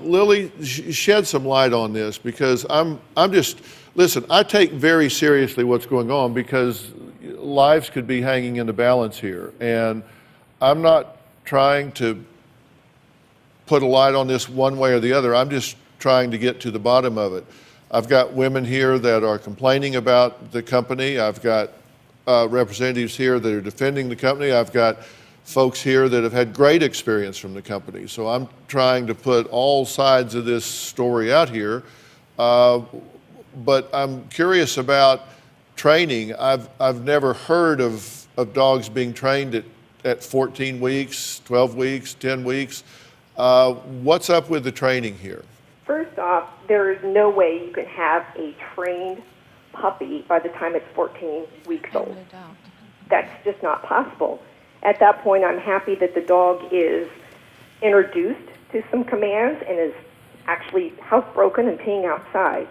Lily, shed some light on this, because listen, I take very seriously what's going on, because lives could be hanging in the balance here. And I'm not trying to put a light on this one way or the other. I'm just trying to get to the bottom of it. I've got women here that are complaining about the company. I've got representatives here that are defending the company. I've got folks here that have had great experience from the company. So I'm trying to put all sides of this story out here. But I'm curious about training. I've never heard of dogs being trained at 14 weeks, 12 weeks, 10 weeks. What's up with the training here? First off, there is no way you can have a trained puppy by the time it's 14 weeks old. No doubt. That's just not possible. At that point, I'm happy that the dog is introduced to some commands and is actually housebroken and peeing outside.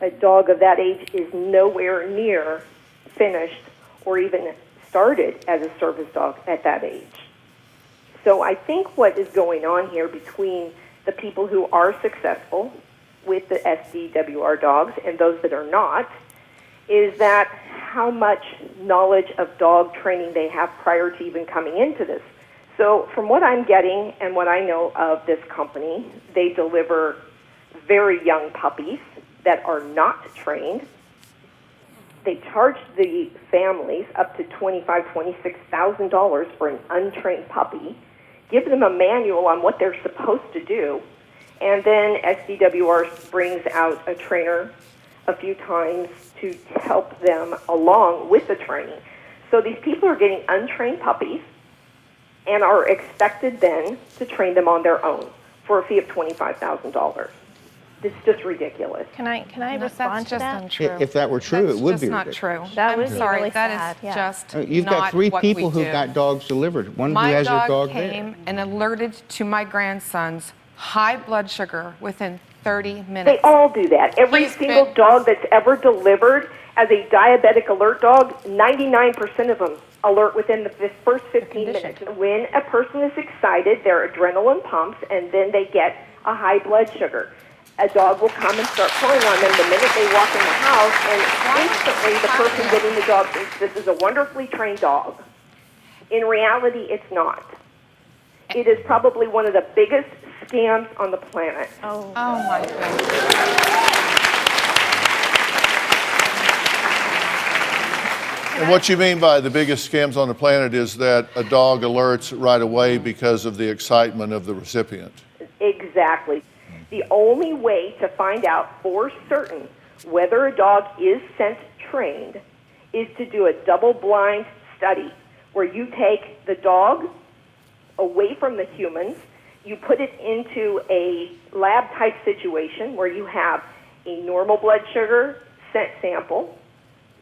A dog of that age is nowhere near finished or even started as a service dog at that age. So I think what is going on here between the people who are successful with the SDWR dogs and those that are not is that how much knowledge of dog training they have prior to even coming into this. So from what I'm getting and what I know of this company, they deliver very young puppies that are not trained. They charge the families up to $25,000, $26,000 for an untrained puppy, give them a manual on what they're supposed to do, and then SDWR brings out a trainer a few times to help them along with the training. So these people are getting untrained puppies and are expected then to train them on their own for a fee of $25,000. It's just ridiculous. Can I respond to That's that? just untrue. If that were true, That's it would just be not ridiculous. true. That would I'm be sorry, really that sad, is yeah. just You've got not 3 what people we who've do. got dogs delivered. One who My has their dog came there. and alerted to my grandson's high blood sugar within 30 minutes. They all do that. Every He's single been- dog that's ever delivered as a diabetic alert dog, 99% of them alert within the first 15 minutes. When a person is excited, their adrenaline pumps, and then they get a high blood sugar. A dog will come and start pulling on them the minute they walk in the house, and instantly the person getting the dog thinks this is a wonderfully trained dog. In reality, it's not. It is probably one of the biggest scams on the planet. Oh my goodness. And what you mean by the biggest scams on the planet is that a dog alerts right away because of the excitement of the recipient. Exactly. The only way to find out for certain whether a dog is scent trained is to do a double-blind study where you take the dog away from the humans, you put it into a lab-type situation where you have a normal blood sugar scent sample,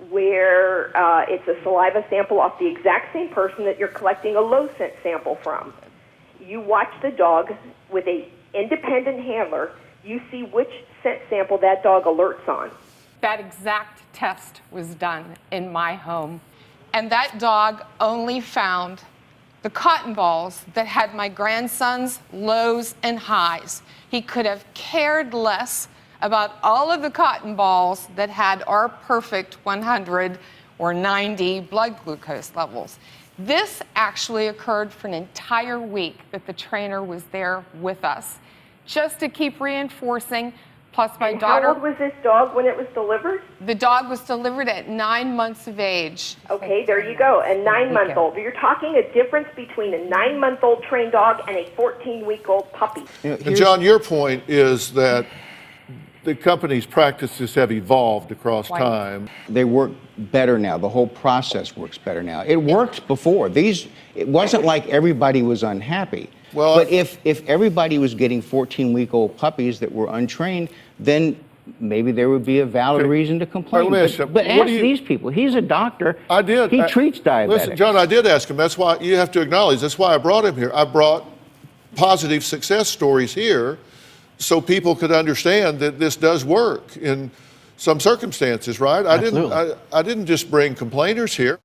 where it's a saliva sample off the exact same person that you're collecting a low scent sample from. You watch the dog with a independent handler, you see which scent sample that dog alerts on. That exact test was done in my home. And that dog only found the cotton balls that had my grandson's lows and highs. He could have cared less about all of the cotton balls that had our perfect 100 or 90 blood glucose levels. This actually occurred for an entire week that the trainer was there with us, just to keep reinforcing. Plus my daughter. How old was this dog when it was delivered? The dog was delivered at 9 months of age. Okay, there you go, a 9-month-old. You're talking a difference between a 9-month-old trained dog and a 14-week-old puppy. And John, your point is that the company's practices have evolved across time. They work better now. The whole process works better now. It worked before. It wasn't like everybody was unhappy. Well, but if everybody was getting 14-week-old puppies that were untrained, then maybe there would be a valid reason to complain. But ask these people. He's a doctor. I did. He treats diabetics. Listen, John, I did ask him. That's why you have to acknowledge. That's why I brought him here. I brought positive success stories here so people could understand that this does work in some circumstances, right? I didn't just bring complainers here.